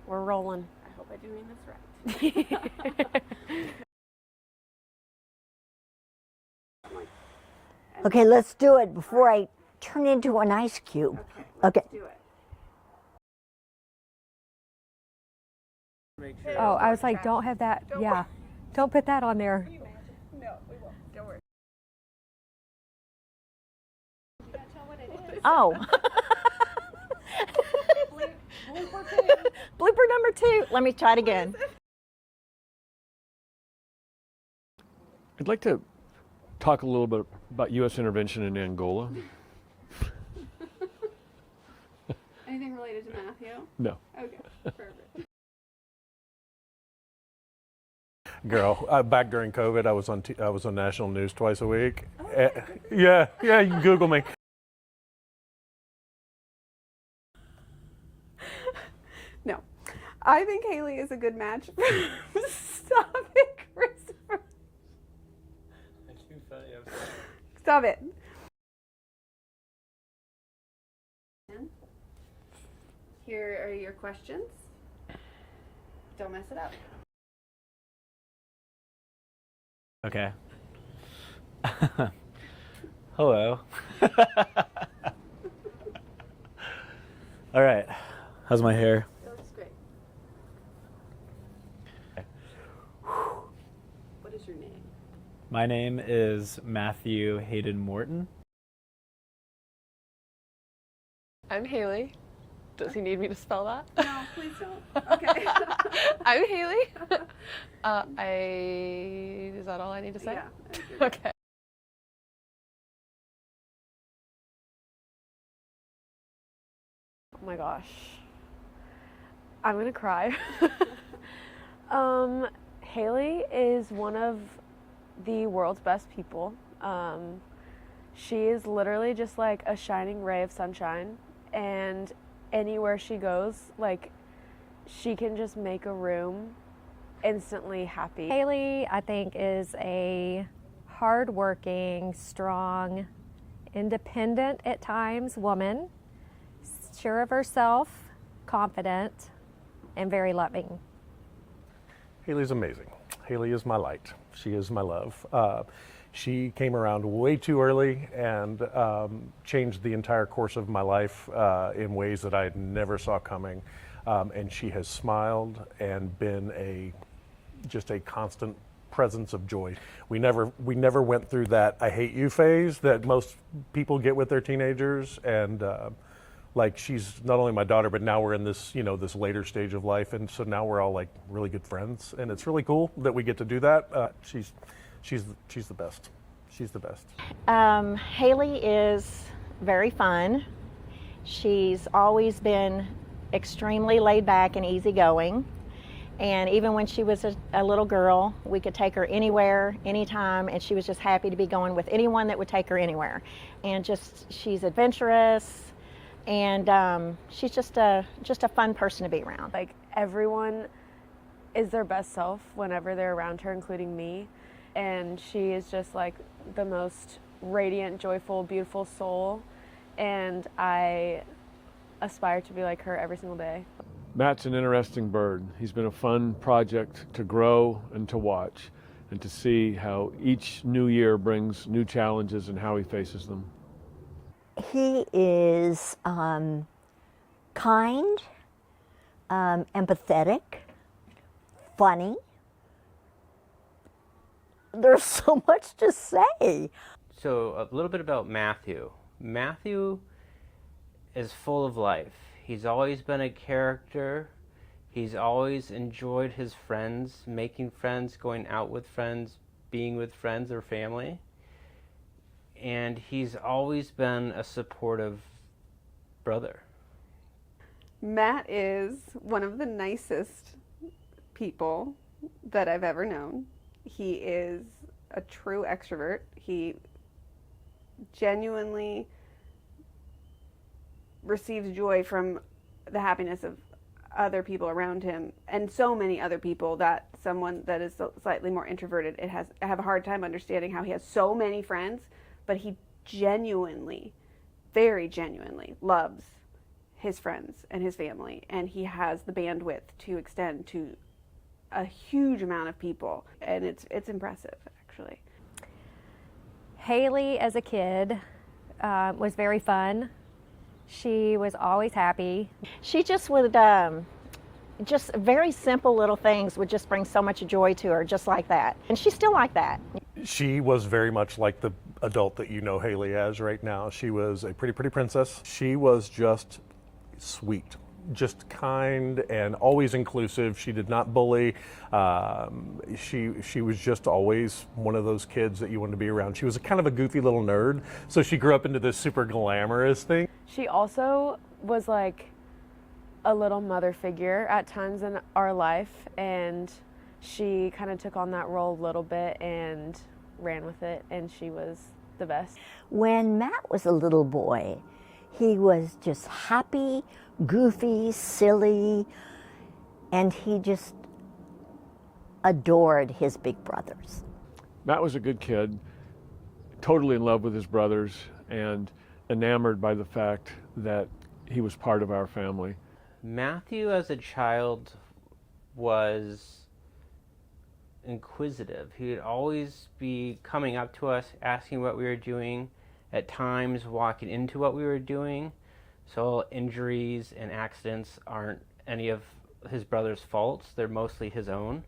We're rolling. I hope I'm doing this right. Okay, let's do it before I turn into an ice cube. Okay, Okay. let's do it. Oh, I was like, don't have that. Yeah. Don't put that on there. No, we won't. Don't worry. Oh. Blooper number 2. Let me try it again. I'd like to talk a little bit about U.S. intervention in Angola. Anything related to Matthew? No. Okay, perfect. Girl, back during COVID, I was on national news twice a week. Yeah, you can Google me. No, I think Haley is a good match. Stop it, Christopher. That's too funny. Stop it. Here are your questions. Don't mess it up. Okay. Hello. All right. How's my hair? It looks great. What is your name? My name is Matthew Hayden Morton. I'm Haley. Does he need me to spell that? No, please don't. Okay. I'm Haley. Is that all I need to say? Yeah. Okay. Oh my gosh. I'm gonna cry. Haley is one of the world's best people. She is literally just like a shining ray of sunshine, and anywhere she goes, like, she can just make a room instantly happy. Haley, I think, is a hardworking, strong, independent at times woman, sure of herself, confident, and very loving. Haley's amazing. Haley is my light. She is my love. She came around way too early and changed the entire course of my life in ways that I never saw coming. And she has smiled and been just a constant presence of joy. We never went through that "I hate you" phase that most people get with their teenagers. And like, she's not only my daughter, but now we're in this, this later stage of life, and so now we're all like really good friends, and it's really cool that we get to do that. She's the best. She's the best. Haley is very fun. She's always been extremely laid back and easygoing. And even when she was a little girl, we could take her anywhere, anytime, and she was just happy to be going with anyone that would take her anywhere. And she's adventurous, and she's just a fun person to be around. Like, everyone is their best self whenever they're around her, including me. And she is just like the most radiant, joyful, beautiful soul. And I aspire to be like her every single day. Matt's an interesting bird. He's been a fun project to grow and to watch, and to see how each new year brings new challenges and how he faces them. He is kind, empathetic, funny. There's so much to say. So a little bit about Matthew. Matthew is full of life. He's always been a character. He's always enjoyed his friends, making friends, going out with friends, being with friends or family. And he's always been a supportive brother. Matt is one of the nicest people that I've ever known. He is a true extrovert. He genuinely receives joy from the happiness of other people around him, and so many other people that someone that is slightly more introverted, I have a hard time understanding how he has so many friends, but he genuinely, very genuinely loves his friends and his family, and he has the bandwidth to extend to a huge amount of people, and it's impressive, actually. Haley, as a kid, was very fun. She was always happy. She just would, just very simple little things would just bring so much joy to her, just like that. And she's still like that. She was very much like the adult that you know Haley as right now. She was a pretty princess. She was just sweet, just kind, and always inclusive. She did not bully. She was just always one of those kids that you wanted to be around. She was a kind of a goofy little nerd, so she grew up into this super glamorous thing. She also was like a little mother figure at times in our life, and she kind of took on that role a little bit and ran with it, and she was the best. When Matt was a little boy, he was just happy, goofy, silly, and he just adored his big brothers. Matt was a good kid, totally in love with his brothers, and enamored by the fact that he was part of our family. Matthew, as a child, was inquisitive. He would always be coming up to us, asking what we were doing, at times walking into what we were doing. So injuries and accidents aren't any of his brother's faults. They're mostly his own.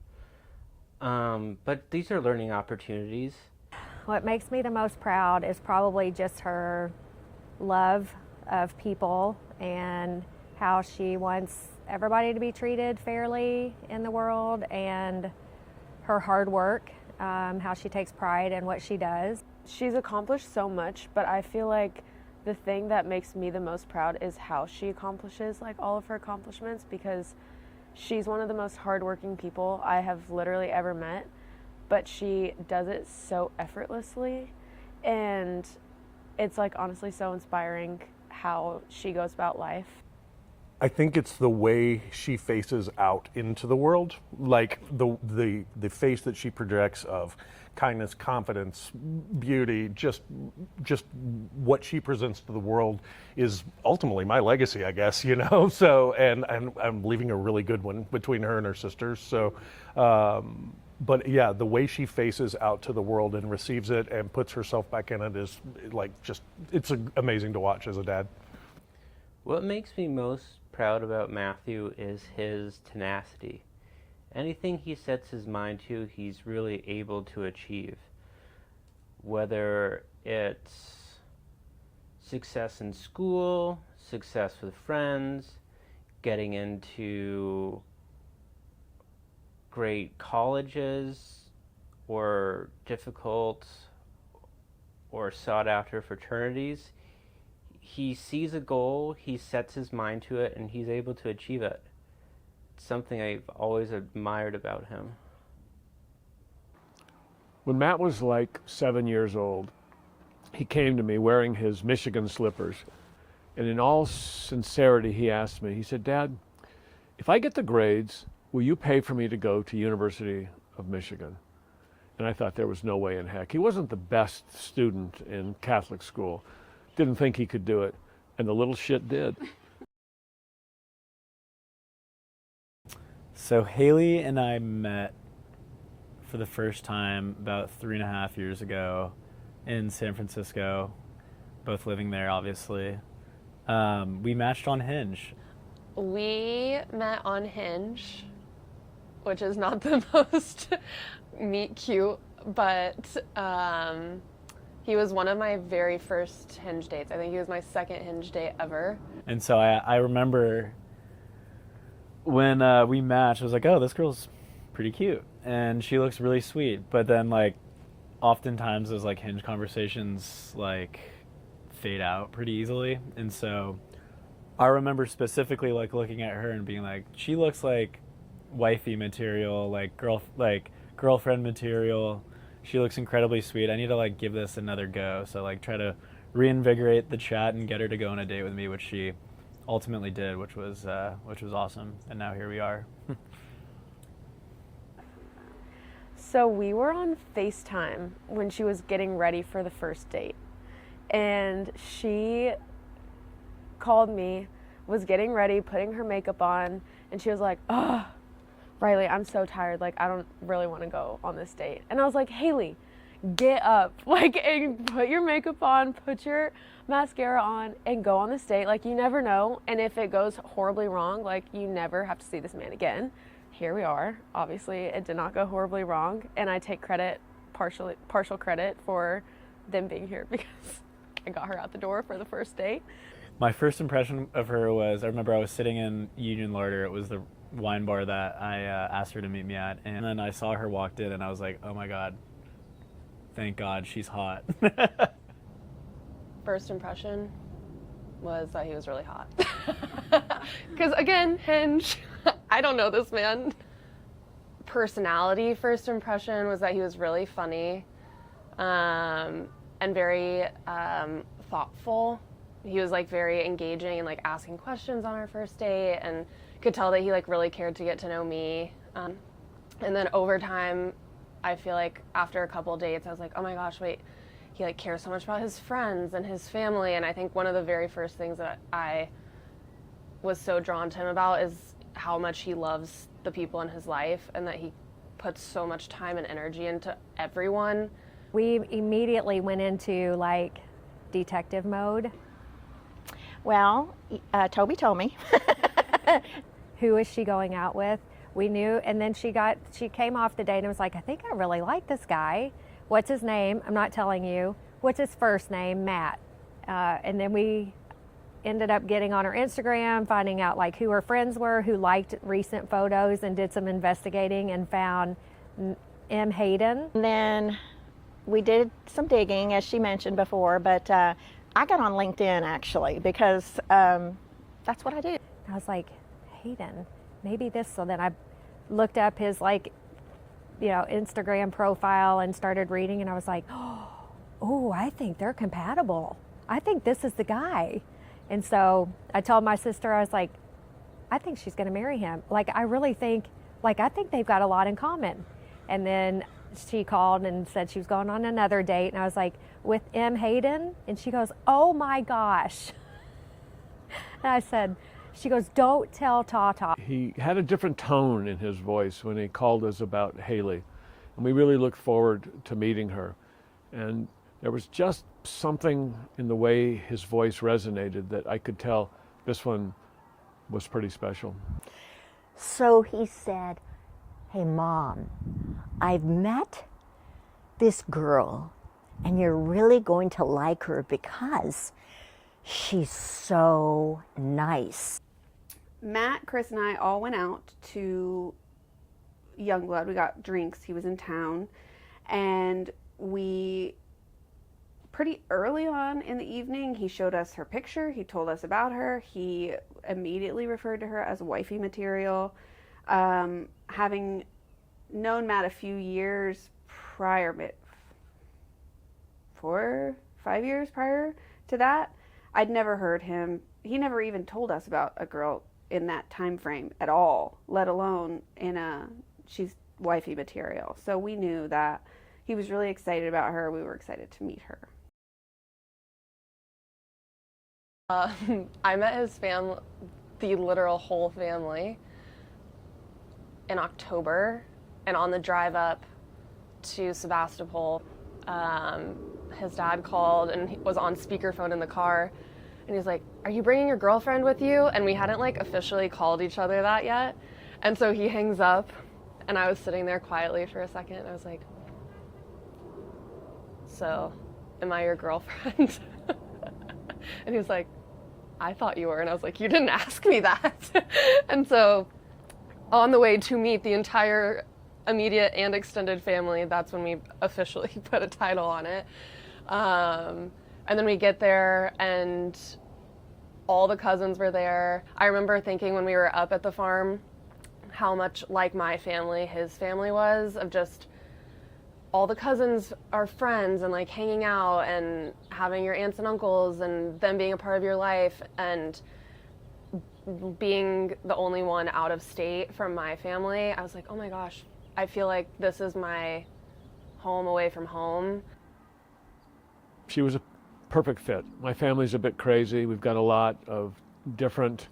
But these are learning opportunities. What makes me the most proud is probably just her love of people and how she wants everybody to be treated fairly in the world, and her hard work, how she takes pride in what she does. She's accomplished so much, but I feel like the thing that makes me the most proud is how she accomplishes like all of her accomplishments, because she's one of the most hardworking people I have literally ever met, but she does it so effortlessly, and it's like honestly so inspiring how she goes about life. I think it's the way she faces out into the world, like the face that she projects of kindness, confidence, beauty, just what she presents to the world is ultimately my legacy, I guess, you know. So, and I'm leaving a really good one between her and her sisters. So, but yeah, the way she faces out to the world and receives it and puts herself back in it is like it's amazing to watch as a dad. What makes me most proud about Matthew is his tenacity. Anything he sets his mind to, he's really able to achieve. Whether it's success in school, success with friends, getting into great colleges, or difficult or sought after fraternities, he sees a goal, he sets his mind to it, and he's able to achieve it. It's something I've always admired about him. When Matt was like 7 years old, he came to me wearing his Michigan slippers. And in all sincerity, he asked me, he said, "Dad, if I get the grades, will you pay for me to go to University of Michigan?" And I thought there was no way in heck. He wasn't the best student in Catholic school. Didn't think he could do it, and the little shit did. So Haley and I met for the first time about 3.5 years ago in San Francisco, both living there, obviously. We matched on Hinge. We met on Hinge, which is not the most meet cute, but he was one of my very first Hinge dates. I think he was my second Hinge date ever. And so I remember when we matched, I was like, oh, this girl's pretty cute. And she looks really sweet. But then, like, oftentimes those, like, Hinge conversations, like, fade out pretty easily. And so I remember specifically, like, looking at her and being like, she looks like wifey material, like girlfriend material. She looks incredibly sweet. I need to like give this another go. So like try to reinvigorate the chat and get her to go on a date with me, which she ultimately did, which was awesome. And now here we are. So we were on FaceTime when she was getting ready for the first date, and she called me was getting ready, putting her makeup on, and she was like, "Oh, Riley, I'm so tired. Like, I don't really want to go on this date." And I was like, "Haley, get up, like, and put your makeup on, put your mascara on, and go on this date. Like, you never know. And if it goes horribly wrong, like, you never have to see this man again." Here we are. Obviously, it did not go horribly wrong, and I take partial credit for them being here because I got her out the door for the first date. My first impression of her was, I remember I was sitting in Union Larder. It was the wine bar that I asked her to meet me at. And then I saw her walked in and I was like, oh my God, thank God she's hot. First impression was that he was really hot. Because again, Hinge, I don't know this man. Personality, first impression was that he was really funny and very thoughtful. He was like very engaging and like asking questions on our first date, and could tell that he like really cared to get to know me. And then over time, I feel like after a couple dates, I was like, oh my gosh, wait, he like cares so much about his friends and his family. And I think one of the very first things that I was so drawn to him about is how much he loves the people in his life and that he puts so much time and energy into everyone. We immediately went into like detective mode. Well, Toby told me. Who is she going out with? We knew, and then she came off the date and was like, I think I really like this guy. What's his name? I'm not telling you. What's his first name? Matt. And then we ended up getting on her Instagram, finding out like who her friends were, who liked recent photos, and did some investigating and found M. Hayden. And then we did some digging, as she mentioned before, but I got on LinkedIn actually because that's what I do. I was like, Hayden, maybe this. So then I looked up his like, Instagram profile and started reading, and I was like, oh, I think they're compatible. I think this is the guy. And so I told my sister, I was like, I think she's going to marry him. Like, I really think, I think they've got a lot in common. And then she called and said she was going on another date. And I was like, with M. Hayden? And she goes, oh my gosh. And I said, she goes, don't tell Tata. He had a different tone in his voice when he called us about Haley. And we really looked forward to meeting her. And there was just something in the way his voice resonated that I could tell this one was pretty special. So he said, hey, Mom, I've met this girl, and you're really going to like her because she's so nice. Matt, Chris, and I all went out to Youngblood. We got drinks. He was in town. And pretty early on in the evening, he showed us her picture. He told us about her. He immediately referred to her as wifey material. Having known Matt a few years prior, 5 years prior to that, I'd never heard him. He never even told us about a girl in that time frame at all, let alone she's wifey material. So we knew that he was really excited about her. We were excited to meet her. I met his family, the literal whole family, in October, and on the drive up to Sebastopol, his dad called and he was on speakerphone in the car, and he's like, are you bringing your girlfriend with you? And we hadn't like officially called each other that yet, and so he hangs up, and I was sitting there quietly for a second, and I was like, so, am I your girlfriend? And he was like, I thought you were. And I was like, you didn't ask me that. And so on the way to meet the entire immediate and extended family, that's when we officially put a title on it. And then we get there and all the cousins were there. I remember thinking when we were up at the farm how much like my family his family was, of just all the cousins are friends and like hanging out and having your aunts and uncles and them being a part of your life, and being the only one out of state from my family. I was like, oh my gosh, I feel like this is my home away from home. She was a perfect fit. My family's a bit crazy. We've got a lot of different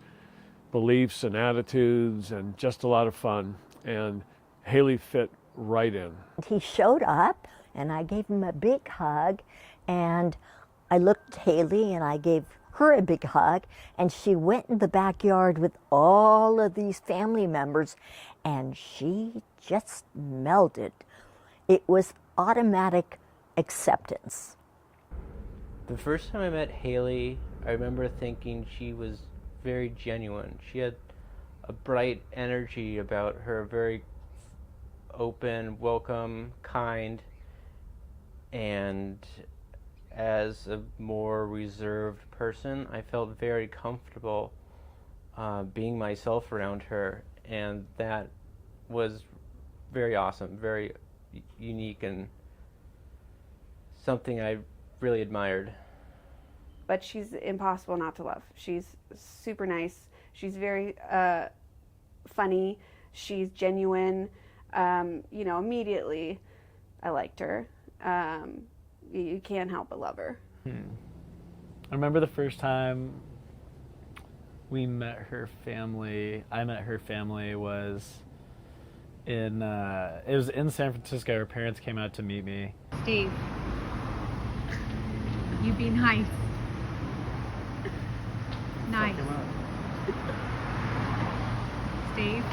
beliefs and attitudes and just a lot of fun. And Haley fit right in. He showed up and I gave him a big hug, and I looked at Haley and I gave her a big hug, and she went in the backyard with all of these family members and she just melted. It was automatic acceptance. The first time I met Haley, I remember thinking she was very genuine. She had a bright energy about her, very open, welcome, kind, and as a more reserved person, I felt very comfortable being myself around her, and that was very awesome, very unique, and something I really admired. But she's impossible not to love. She's super nice. She's very funny. She's genuine. Immediately I liked her. You can't help but love her. I remember the first time we met her family. I met her family was in San Francisco. Her parents came out to meet me. Steve, you be nice. Nice. Steve,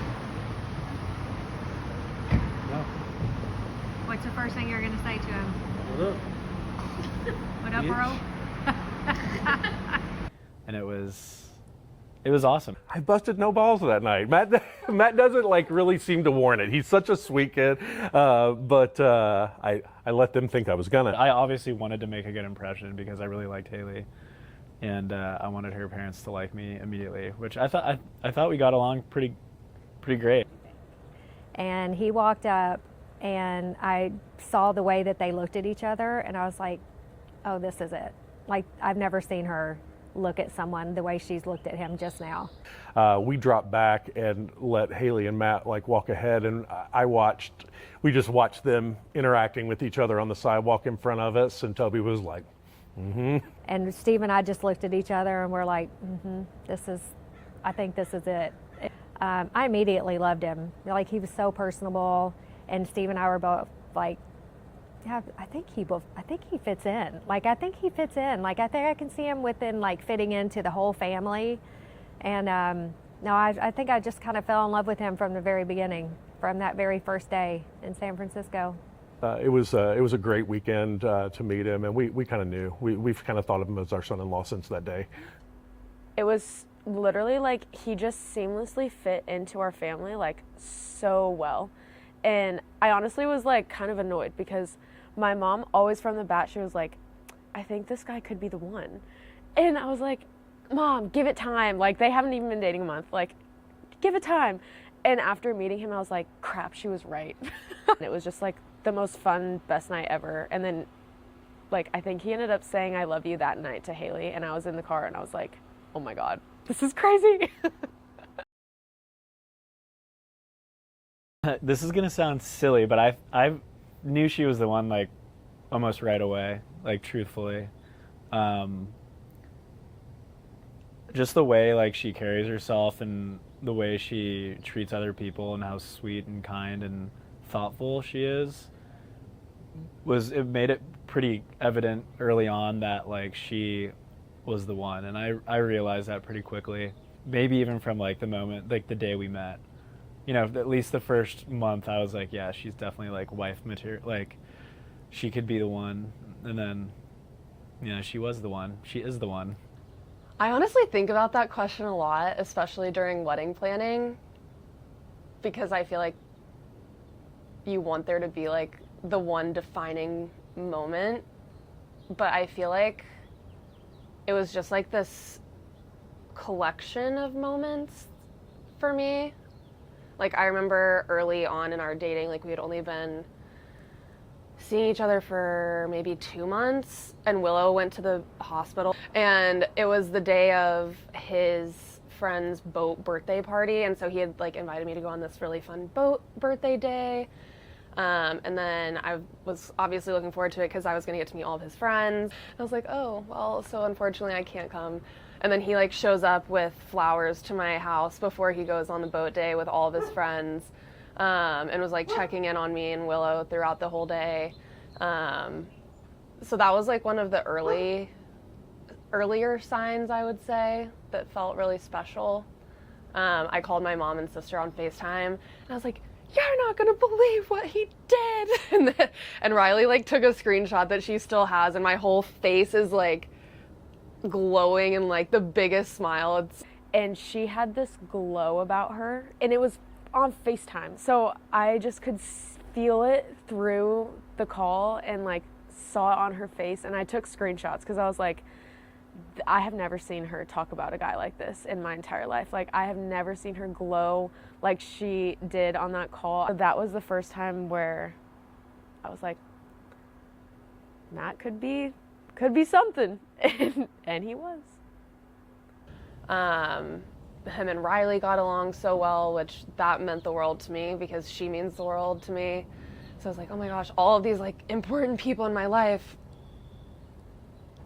what's the first thing you're going to say to him? What up? What up, bro? And it was awesome. I busted no balls that night. Matt doesn't really seem to warrant it. He's such a sweet kid, but I let them think I was gonna. I obviously wanted to make a good impression because I really liked Haley, and I wanted her parents to like me immediately, which I thought we got along pretty great. And he walked up, and I saw the way that they looked at each other, and I was like, oh, this is it. Like, I've never seen her look at someone the way she's looked at him just now. We dropped back and let Haley and Matt walk ahead, and we just watched them interacting with each other on the sidewalk in front of us, and Toby was like, mm-hmm. And Steve and I just looked at each other and we're like, I think this is it. I immediately loved him. Like, he was so personable, and Steve and I were both like, yeah, I think he fits in. Like, I think he fits in. Like, I think I can see him fitting into the whole family. And no, I think I just kind of fell in love with him from the very beginning, from that very first day in San Francisco. It was a great weekend to meet him, and we kind of knew. We've kind of thought of him as our son-in-law since that day. It was literally like he just seamlessly fit into our family so well. And I honestly was kind of annoyed because my mom always from the bat, she was like, I think this guy could be the one. And I was like, Mom, give it time. They haven't even been dating a month. Give it time. And after meeting him, I was like, crap, she was right. It was just the most fun, best night ever. And then I think he ended up saying I love you that night to Haley, and I was in the car and I was like, oh my God, this is crazy. This is gonna sound silly, but I knew she was the one almost right away, truthfully. Just the way she carries herself and the way she treats other people and how sweet and kind and thoughtful she is, it made it pretty evident early on that she was the one, and I realized that pretty quickly. Maybe even from the moment, the day we met. At least the first month, I was like, yeah, she's definitely wife material. She could be the one. And then, she was the one. She is the one. I honestly think about that question a lot, especially during wedding planning, because I feel like you want there to be the one defining moment, but I feel like it was just this collection of moments for me. I remember early on in our dating, we had only been seeing each other for maybe 2 months, and Willow went to the hospital, and it was the day of his friend's boat birthday party, and so he had invited me to go on this really fun boat birthday day, and then I was obviously looking forward to it because I was going to get to meet all of his friends. I was like, oh, well, so unfortunately I can't come. And then he like shows up with flowers to my house before he goes on the boat day with all of his friends, and was like checking in on me and Willow throughout the whole day. So that was like one of the earlier signs, I would say, that felt really special. I called my mom and sister on FaceTime, and I was like, "You're not gonna believe what he did!" And Riley like took a screenshot that she still has, and my whole face is like glowing and like the biggest smile. And she had this glow about her, and it was on FaceTime, so I just could feel it through the call and like saw it on her face. And I took screenshots because I was like, I have never seen her talk about a guy like this in my entire life. Like, I have never seen her glow like she did on that call. That was the first time where I was like, Matt could be something. And he was. Him and Riley got along so well, which that meant the world to me because she means the world to me. So I was like, oh my gosh, all of these like important people in my life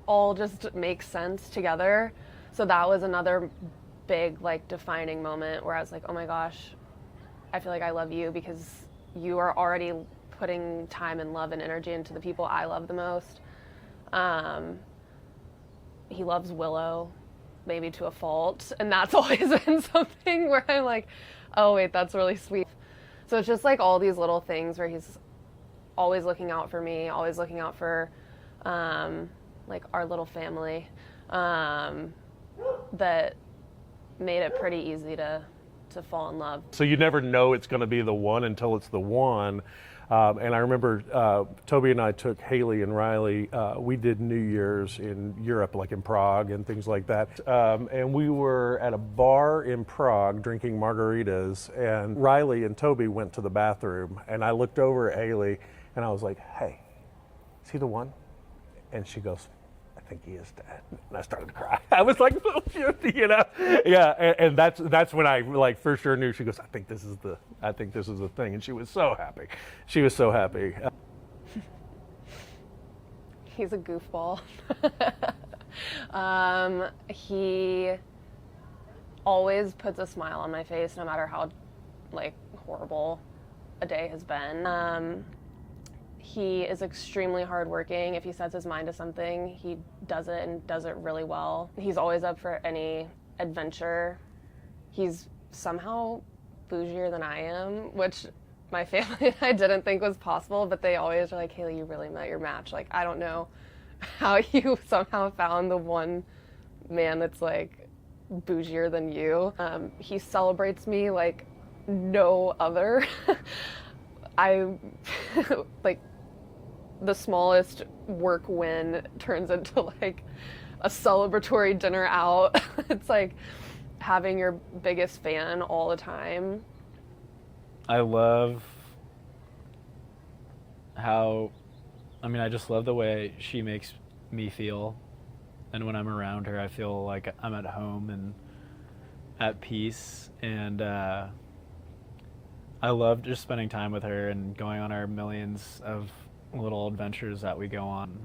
all just make sense together. So that was another big like defining moment where I was like, oh my gosh, I feel like I love you because you are already putting time and love and energy into the people I love the most. He loves Willow, maybe to a fault, and that's always been something where I'm like, oh wait, that's really sweet. So it's just like all these little things where he's always looking out for me, always looking out for like our little family, that made it pretty easy to fall in love. So you never know it's going to be the one until it's the one. And I remember Toby and I took Haley and Riley, we did New Year's in Europe, like in Prague and things like that. And we were at a bar in Prague drinking margaritas, and Riley and Toby went to the bathroom, and I looked over at Haley and I was like, hey, is he the one? And she goes, I think he is, Dad. And I started to cry. I was like, you know, yeah. And that's when I like for sure knew. She goes, I think this is the thing. And she was so happy. She was so happy. He's a goofball. He always puts a smile on my face, no matter how like horrible a day has been. He is extremely hardworking. If he sets his mind to something, he does it and does it really well. He's always up for any adventure. He's somehow bougier than I am, which my family and I didn't think was possible, but they always are like, Haley, you really met your match. Like, I don't know how you somehow found the one man that's like bougier than you. He celebrates me like no other. I like the smallest work win turns into like a celebratory dinner out. It's like having your biggest fan all the time. I love how, I just love the way she makes me feel. And when I'm around her, I feel like I'm at home and at peace. And I love just spending time with her and going on our millions of little adventures that we go on.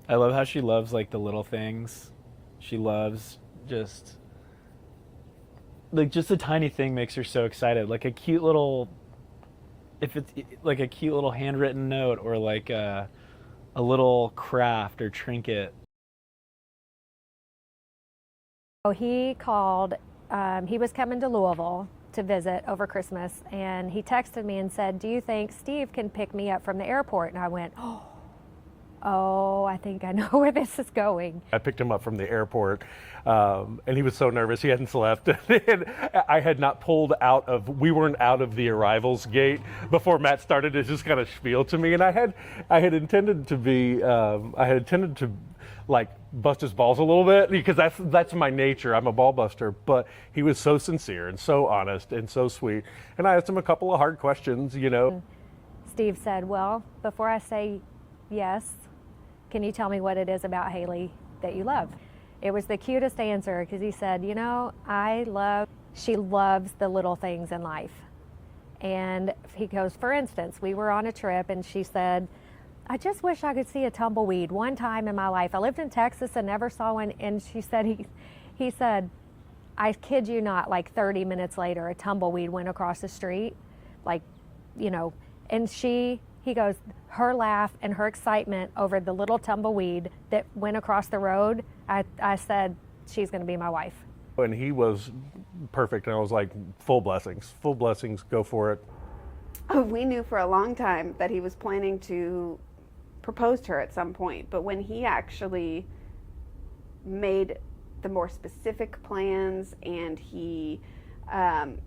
I love how she loves like the little things. She loves just a tiny thing makes her so excited. Like a cute little, if it's like a cute little handwritten note or like a little craft or trinket. So he called, he was coming to Louisville to visit over Christmas, and he texted me and said, do you think Steve can pick me up from the airport? And I went, oh, I think I know where this is going. I picked him up from the airport, and he was so nervous. He hadn't slept. And I had not we weren't out of the arrivals gate before Matt started to just kind of spiel to me. And I had intended to like bust his balls a little bit because that's my nature. I'm a ball buster, but he was so sincere and so honest and so sweet. And I asked him a couple of hard questions, you know. Steve said, well, before I say yes, can you tell me what it is about Haley that you love? It was the cutest answer because he said, you know, she loves the little things in life. And he goes, for instance, we were on a trip and she said, I just wish I could see a tumbleweed one time in my life. I lived in Texas and never saw one. And she said, he said, I kid you not, like 30 minutes later, a tumbleweed went across the street, like, you know, and he goes, her laugh and her excitement over the little tumbleweed that went across the road, I said, she's going to be my wife. And he was perfect, and I was like, full blessings, go for it. We knew for a long time that he was planning to propose to her at some point, but when he actually made the more specific plans and he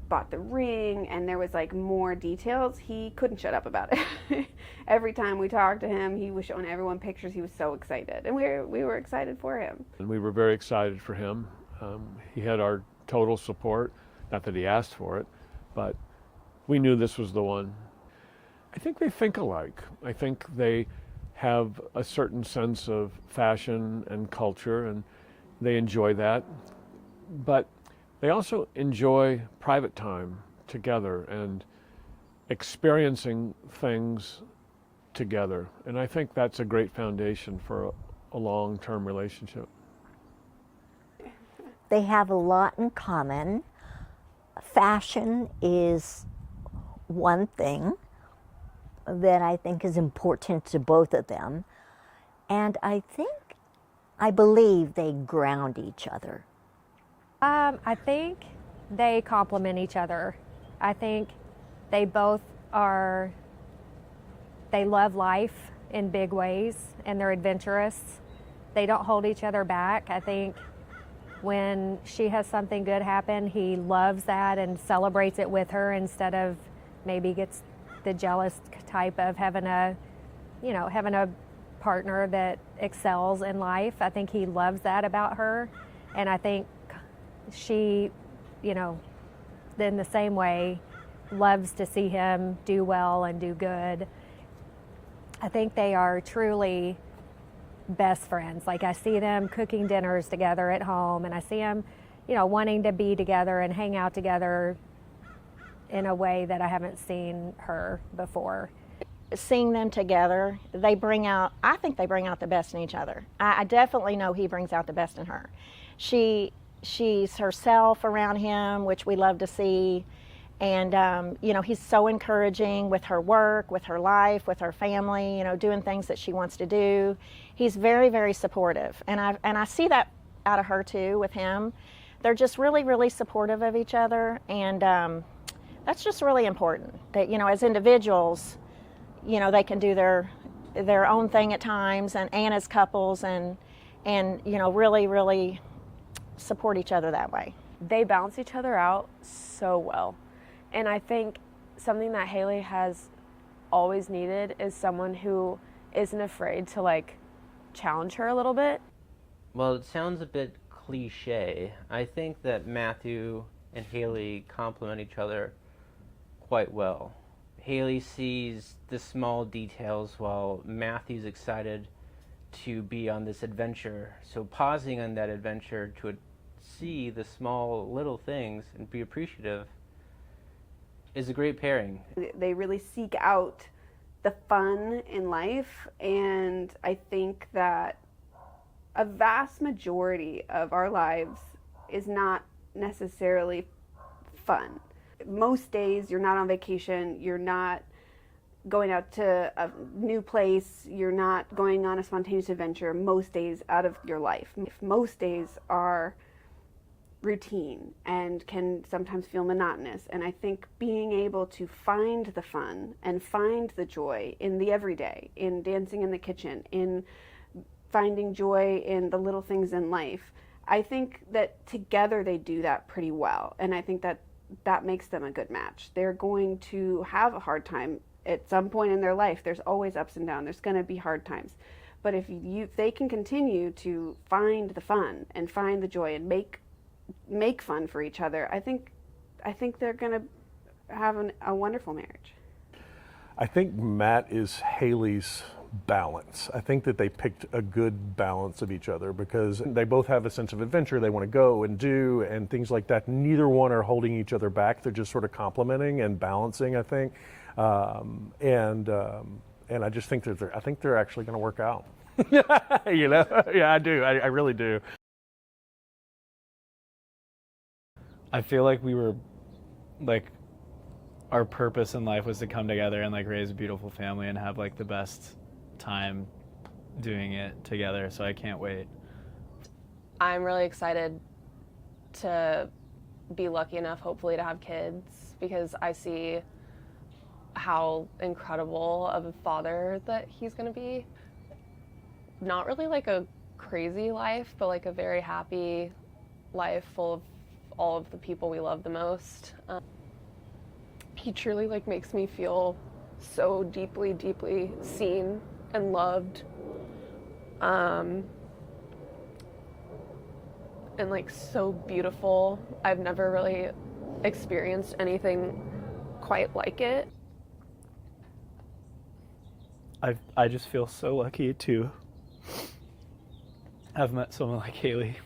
bought the ring and there was like more details, he couldn't shut up about it. Every time we talked to him, he was showing everyone pictures. He was so excited, and we were excited for him. And we were very excited for him. He had our total support, not that he asked for it, but we knew this was the one. I think they think alike. I think they have a certain sense of fashion and culture, and they enjoy that. But they also enjoy private time together and experiencing things together. And I think that's a great foundation for a long-term relationship. They have a lot in common. Fashion is one thing that I think is important to both of them. And I believe they ground each other. I think they complement each other. I think they both they love life in big ways, and they're adventurous. They don't hold each other back. I think when she has something good happen, he loves that and celebrates it with her instead of maybe gets the jealous type of having a partner that excels in life. I think he loves that about her, and I think she, in the same way, loves to see him do well and do good. I think they are truly best friends. Like, I see them cooking dinners together at home, and I see them, wanting to be together and hang out together in a way that I haven't seen her before. Seeing them together, I think they bring out the best in each other. I definitely know he brings out the best in her. She's herself around him, which we love to see. And, he's so encouraging with her work, with her life, with her family, doing things that she wants to do. He's very, very supportive. And I see that out of her too with him. They're just really, really supportive of each other. And that's just really important that, as individuals, they can do their own thing at times and as couples and really, really support each other that way. They balance each other out so well. And I think something that Haley has always needed is someone who isn't afraid to challenge her a little bit. Well, it sounds a bit cliche. I think that Matthew and Haley complement each other quite well. Haley sees the small details while Matthew's excited to be on this adventure. So pausing on that adventure to see the small little things and be appreciative is a great pairing. They really seek out the fun in life, and I think that a vast majority of our lives is not necessarily fun. Most days you're not on vacation, you're not going out to a new place, you're not going on a spontaneous adventure most days out of your life. Most days are routine and can sometimes feel monotonous, and I think being able to find the fun and find the joy in the everyday, in dancing in the kitchen, in finding joy in the little things in life, I think that together they do that pretty well, and I think that makes them a good match. They're going to have a hard time at some point in their life. There's always ups and downs. There's going to be hard times. But if they can continue to find the fun and find the joy and make fun for each other, I think they're going to have a wonderful marriage. I think Matt is Haley's balance. I think that they picked a good balance of each other because they both have a sense of adventure. They want to go and do and things like that. Neither one are holding each other and just sort of complementing and balancing, I think. And and I just think that they're actually going to work out. You know, yeah, I do. I really do. I feel like we were, like, our purpose in life was to come together and like raise a beautiful family and have like the best time doing it together. So I can't wait. I'm really excited to be lucky enough, hopefully, to have kids, because I see how incredible of a father that he's going to be. Not really like a crazy life, but like a very happy life full of all of the people we love the most. He truly like makes me feel so deeply, deeply seen and loved. And like so beautiful. I've never really experienced anything quite like it. I just feel so lucky to have met someone like Haley.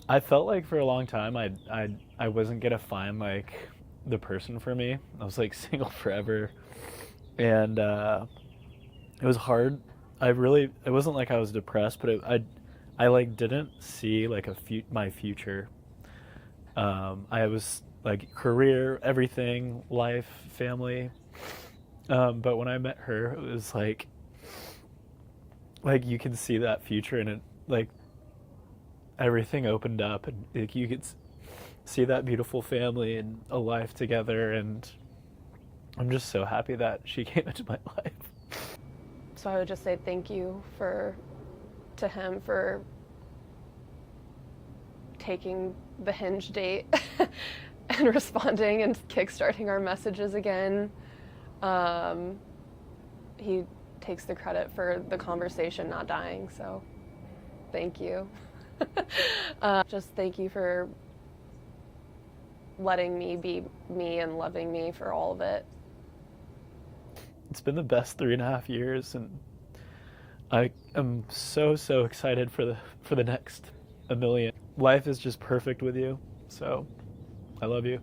I felt like for a long time I wasn't gonna find like the person for me. I was like single forever, and it was hard. It wasn't like I was depressed, but I like didn't see like my future. I was like career, everything, life, family. But when I met her, it was like you can see that future, and it like everything opened up, and like, you could see that beautiful family and a life together, and I'm just so happy that she came into my life. So I would just say thank you to him for taking the Hinge date and responding and kickstarting our messages again. He takes the credit for the conversation not dying, so thank you. Just thank you for letting me be me and loving me for all of it. It's been the best 3.5 years, and I am so excited for the next 1 million. Life is just perfect with you, so I love you.